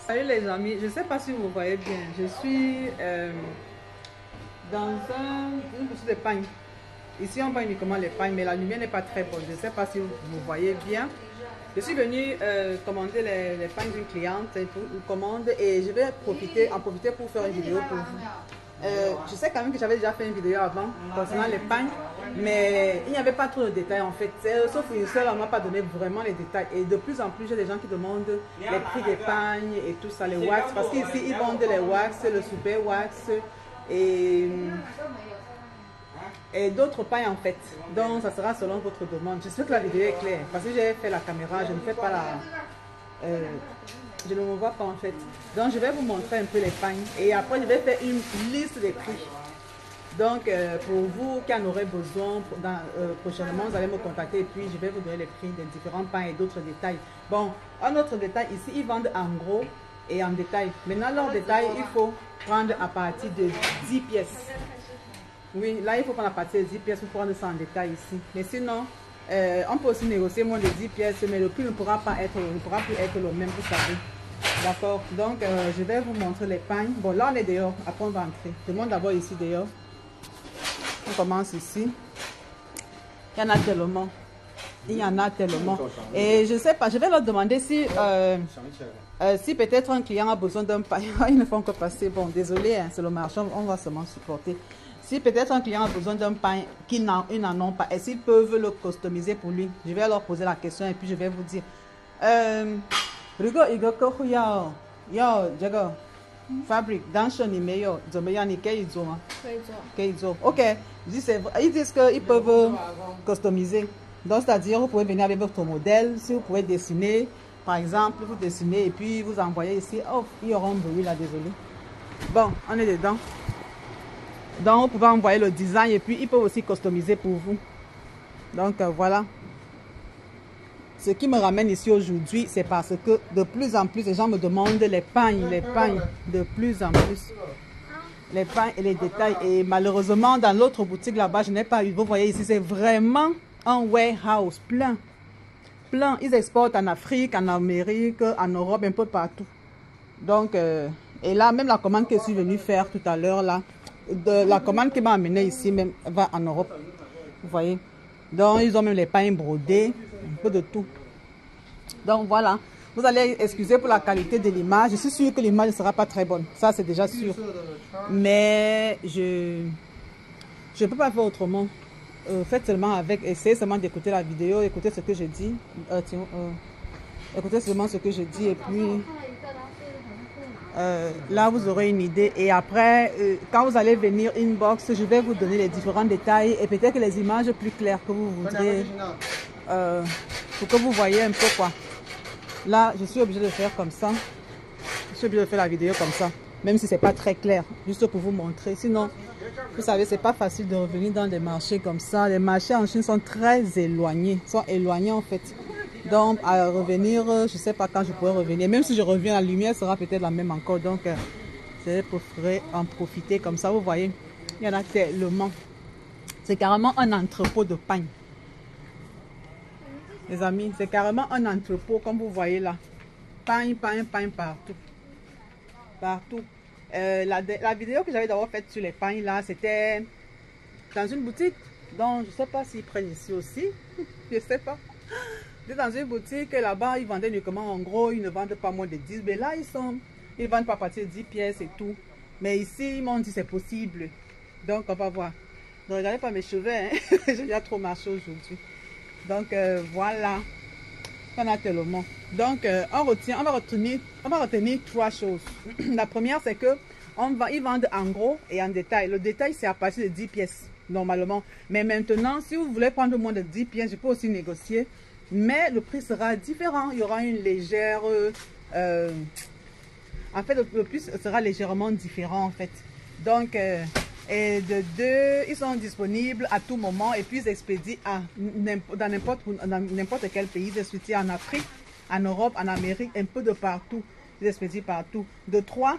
Salut les amis, je ne sais pas si vous voyez bien, je suis dans une boutique de pain. Ici on vend uniquement les pains, mais la lumière n'est pas très bonne. Je ne sais pas si vous voyez bien. Je suis venue commander les pains d'une cliente et tout, une commande, et je vais en profiter pour faire une vidéo pour vous. Je sais quand même que j'avais déjà fait une vidéo avant concernant les pains, mais il n'y avait pas trop de détails en fait. Sauf une seule, on ne m'a pas donné vraiment les détails. Et de plus en plus, j'ai des gens qui demandent les prix des pains et tout ça, les wax. Parce qu'ici, ils vendent les wax, le super wax et d'autres pains en fait. Donc, ça sera selon votre demande. J'espère que la vidéo est claire. Parce que j'ai fait la caméra, je ne fais pas je ne me vois pas en fait. Donc, je vais vous montrer un peu les pains. Et après, je vais faire une liste des prix. Donc, pour vous qui en aurez besoin, prochainement, vous allez me contacter et puis je vais vous donner les prix des différents pains et d'autres détails. Bon, un autre détail, ici, ils vendent en gros et en détail. Maintenant, leur détail, il faut prendre à partir de 10 pièces. Oui, là, il faut prendre à partir de 10 pièces pour prendre ça en détail ici. Mais sinon, on peut aussi négocier moins de 10 pièces, mais le prix ne pourra plus être le même, vous savez. D'accord, donc je vais vous montrer les pains. Bon, là, on est dehors, après on va entrer. Je montre d'abord ici dehors. On commence ici. Il y en a tellement. Il y en a tellement. Et je ne sais pas, je vais leur demander si peut-être un client a besoin d'un pain. Ils ne font que passer. Bon, désolé, hein, c'est le marchand, on va seulement supporter. Si peut-être un client a besoin d'un pain qu'ils n'en ont pas, et s'ils peuvent le customiser pour lui, je vais leur poser la question et puis je vais vous dire. Fabric, dans son email, ok, ils disent qu'ils peuvent customiser. Donc, c'est-à-dire, vous pouvez venir avec votre modèle, si vous pouvez dessiner, par exemple, vous dessinez et puis vous envoyez ici. Oh, il y aura un bruit là, désolé. Bon, on est dedans. Donc, vous pouvez envoyer le design et puis ils peuvent aussi customiser pour vous. Donc, voilà. Ce qui me ramène ici aujourd'hui, c'est parce que de plus en plus, les gens me demandent les pains, de plus en plus. Les pains et les détails. Et malheureusement, dans l'autre boutique là-bas, je n'ai pas eu. Vous voyez ici, c'est vraiment un warehouse plein. Plein. Ils exportent en Afrique, en Amérique, en Europe, un peu partout. Donc, et là, même la commande que je suis venue faire tout à l'heure, là, la commande qui m'a amené ici, même, va en Europe. Vous voyez. Donc, ils ont même les pains brodés, un peu de tout. Donc, voilà. Vous allez excuser pour la qualité de l'image. Je suis sûre que l'image ne sera pas très bonne. Ça, c'est déjà sûr. Mais je ne peux pas faire autrement. Faites seulement avec. Essayez seulement d'écouter la vidéo, écoutez ce que je dis. Écoutez seulement ce que je dis et puis là, vous aurez une idée. Et après, quand vous allez venir inbox, je vais vous donner les différents détails et peut-être les images plus claires que vous voudrez pour que vous voyez un peu quoi. Là, je suis obligée de faire comme ça. Je suis obligée de faire la vidéo comme ça. Même si ce n'est pas très clair. Juste pour vous montrer. Sinon, vous savez, ce n'est pas facile de revenir dans des marchés comme ça. Les marchés en Chine sont très éloignés. Sont éloignés en fait. Donc, à revenir, je ne sais pas quand je pourrai revenir. Même si je reviens, la lumière sera peut-être la même encore. Donc, je pourrais en profiter comme ça. Vous voyez, il y en a tellement. C'est carrément un entrepôt de pain. Les amis, c'est carrément un entrepôt comme vous voyez là. Pain, pain, pain partout. Partout. La vidéo que j'avais d'abord faite sur les pains là, c'était dans une boutique. Donc, je ne sais pas s'ils prennent ici aussi. Je ne sais pas. C'était dans une boutique là-bas, ils vendaient uniquement en gros, ils ne vendent pas moins de 10. Mais là, ils vendent pas à partir de 10 pièces et tout. Mais ici, ils m'ont dit c'est possible. Donc, on va voir. Ne regardez pas mes cheveux, hein. J'ai déjà trop marché aujourd'hui. Donc, voilà. On a tellement. Donc, on va retenir trois choses. La première, c'est que ils vendent en gros et en détail. Le détail, c'est à partir de 10 pièces, normalement. Mais maintenant, si vous voulez prendre moins de 10 pièces, je peux aussi négocier. Mais le prix sera différent. Il y aura une légère... en fait, le prix sera légèrement différent, en fait. Donc... et de deux, ils sont disponibles à tout moment et puis ils expédient dans n'importe quel pays. Ils expédient en Afrique, en Europe, en Amérique, un peu de partout. Ils expédient partout. De trois,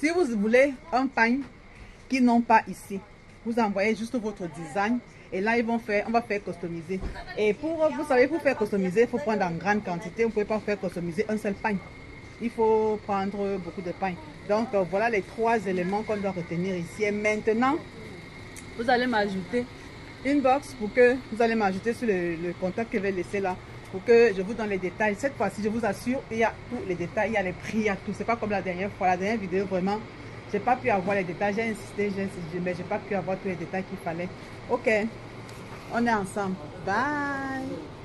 si vous voulez un pain qu'ils n'ont pas ici, vous envoyez juste votre design et là on va faire customiser. Et vous savez, pour faire customiser, il faut prendre en grande quantité. Vous ne pouvez pas faire customiser un seul pain. il faut prendre beaucoup de pain. Donc, voilà les 3 éléments qu'on doit retenir ici. Et maintenant, vous allez m'ajouter une box pour que vous allez m'ajouter sur le contact que je vais laisser là pour que je vous donne les détails. Cette fois-ci, je vous assure, il y a tous les détails, il y a les prix, il y a tout. C'est pas comme la dernière fois. La dernière vidéo, vraiment, j'ai pas pu avoir les détails. J'ai insisté, mais j'ai pas pu avoir tous les détails qu'il fallait. Ok, on est ensemble. Bye.